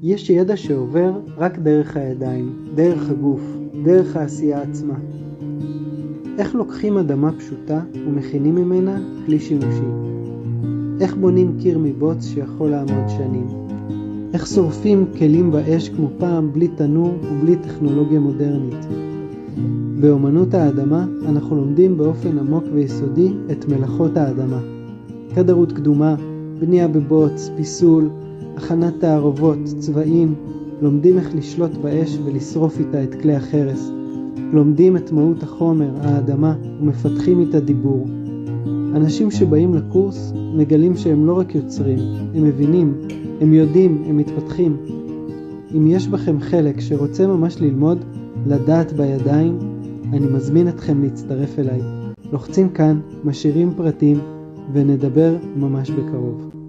יש ידע שעובר רק דרך הידיים, דרך הגוף, דרך העשייה עצמה. איך לוקחים אדמה פשוטה ומכינים ממנה כלי שימושי? איך בונים קיר מבוץ שיכול לעמוד שנים? איך שורפים כלים באש כמו פעם בלי תנור ובלי טכנולוגיה מודרנית? באומנות האדמה אנחנו לומדים באופן עמוק ויסודי את מלאכות האדמה. כדרות קדומה, בנייה בבוץ, פיסול, הכנת תערובות, צבעים, לומדים איך לשלוט באש ולשרוף איתה את כלי החרס. לומדים את מהות החומר, האדמה, ומפתחים איתה דיבור. אנשים שבאים לקורס מגלים שהם לא רק יוצרים, הם מבינים, הם יודעים, הם מתפתחים. אם יש בכם חלק שרוצה ממש ללמוד, לדעת בידיים, אני מזמין אתכם להצטרף אליי. לוחצים כאן, משאירים פרטים, ונדבר ממש בקרוב.